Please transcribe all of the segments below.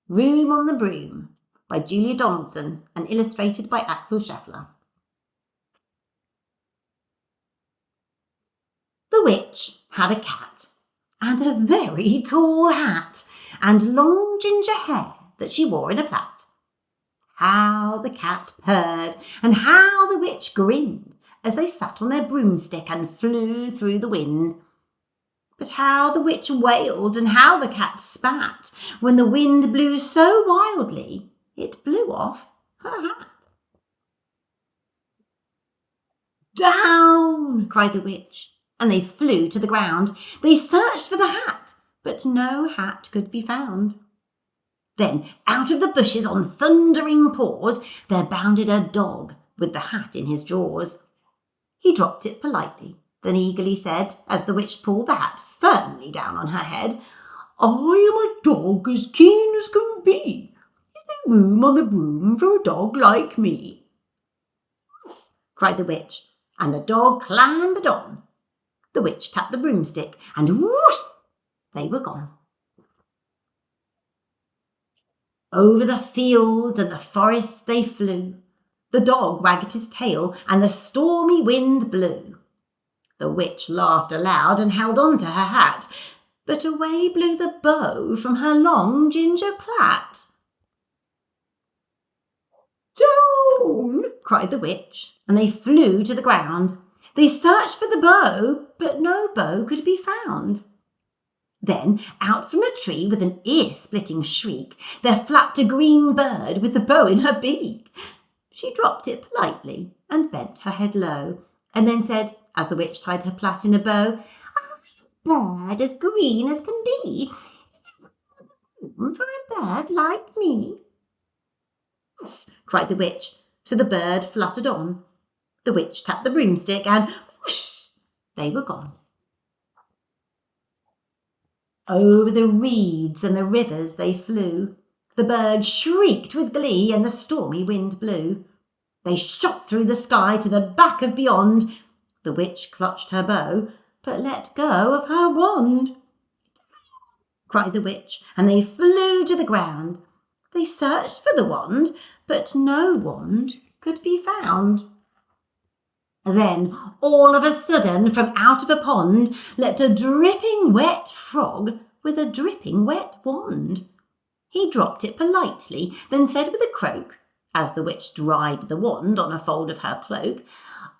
Room on the Broom by Julia Donaldson and illustrated by Axel Scheffler. The witch had a cat and a very tall hat and long ginger hair that she wore in a plait. How the cat purred and how the witch grinned as they sat on their broomstick and flew through the wind. But how the witch wailed and how the cat spat when the wind blew so wildly it blew off her hat. "Down!" cried the witch, and they flew to the ground. They searched for the hat, but no hat could be found. Then out of the bushes on thundering paws there bounded a dog with the hat in his jaws. He dropped it politely, then eagerly said, as the witch pulled the hat firmly down on her head, "I am a dog as keen as can be. Is there room on the broom for a dog like me?" "Yes," cried the witch, and the dog clambered on. The witch tapped the broomstick, and whoosh, they were gone. Over the fields and the forests they flew. The dog wagged his tail, and the stormy wind blew. The witch laughed aloud and held on to her hat, but away blew the bow from her long ginger plait. "Down!" cried the witch, and they flew to the ground. They searched for the bow, but no bow could be found. Then, out from a tree with an ear-splitting shriek, there flapped a green bird with the bow in her beak. She dropped it politely and bent her head low, and then said, as the witch tied her plait in a bow, "Bird as green as can be. Is there room for a bird like me?" "Yes," cried the witch, so the bird fluttered on. The witch tapped the broomstick, and whoosh, they were gone. Over the reeds and the rivers they flew. The bird shrieked with glee, and the stormy wind blew. They shot through the sky to the back of beyond. The witch clutched her bow, but let go of her wand. Cried the witch, and they flew to the ground. They searched for the wand, but no wand could be found. Then, all of a sudden, from out of a pond leapt a dripping wet frog with a dripping wet wand. He dropped it politely, then said with a croak, as the witch dried the wand on a fold of her cloak,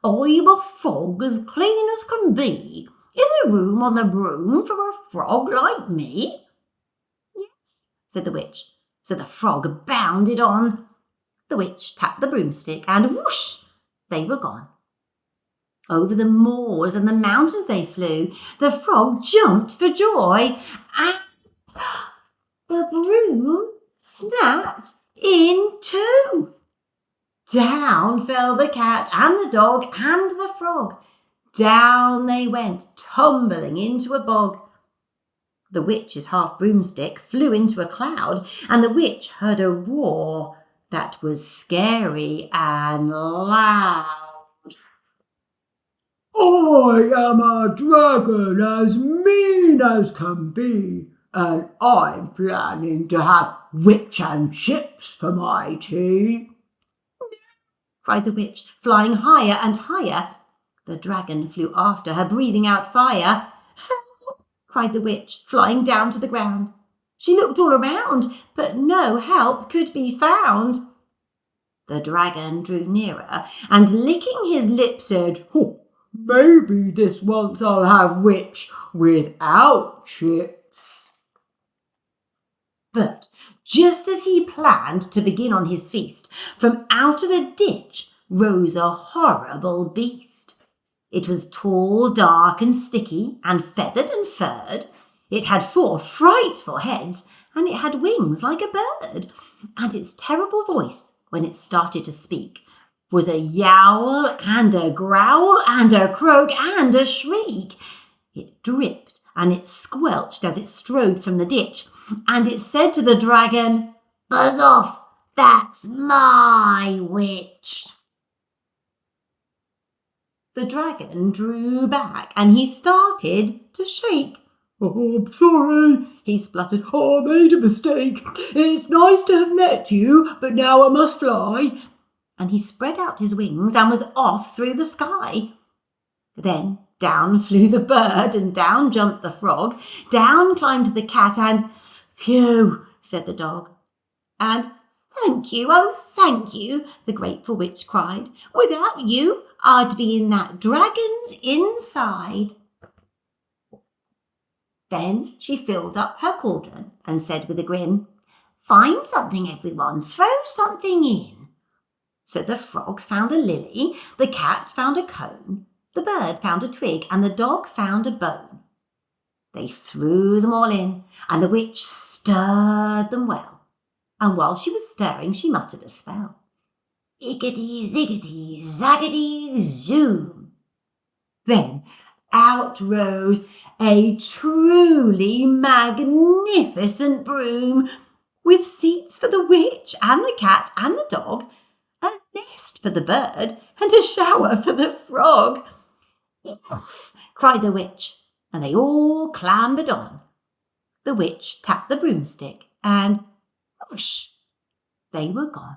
"I'm a frog as clean as can be. Is there room on the broom for a frog like me?" "Yes," said the witch, so the frog bounded on. The witch tapped the broomstick, and whoosh, they were gone. Over the moors and the mountains they flew. The frog jumped for joy, and the broom snapped in two. Down fell the cat and the dog and the frog. Down they went, tumbling into a bog. The witch's half broomstick flew into a cloud, and the witch heard a roar that was scary and loud. "I am a dragon as mean as can be, and I'm planning to have witch and chips for my tea." Cried the witch, flying higher and higher. The dragon flew after her, breathing out fire. "Help!" cried the witch, flying down to the ground. She looked all around, but no help could be found. The dragon drew nearer, and licking his lips said, "Maybe this once I'll have witch without chips." But just as he planned to begin on his feast, from out of a ditch rose a horrible beast. It was tall, dark and sticky, and feathered and furred. It had 4 frightful heads, and it had wings like a bird, and its terrible voice, when it started to speak, was a yowl and a growl and a croak and a shriek. It dripped and it squelched as it strode from the ditch, and it said to the dragon, "Buzz off, that's my witch." The dragon drew back and he started to shake. "Oh, I'm sorry," he spluttered. "Oh, I made a mistake. It's nice to have met you, but now I must fly." And he spread out his wings and was off through the sky. Then down flew the bird, and down jumped the frog, down climbed the cat, and "Phew," said the dog. And "Thank you, oh thank you," the grateful witch cried. "Without you, I'd be in that dragon's inside." Then she filled up her cauldron and said with a grin, "Find something, everyone, throw something in." So the frog found a lily, the cat found a cone, the bird found a twig, and the dog found a bone. They threw them all in, and the witch stirred them well. And while she was stirring, she muttered a spell. "Iggity, ziggity, zaggity, zoom." Then out rose a truly magnificent broom, with seats for the witch and the cat and the dog, a nest for the bird, and a shower for the frog. "Yes," cried the witch, and they all clambered on. The witch tapped the broomstick, and whoosh, they were gone.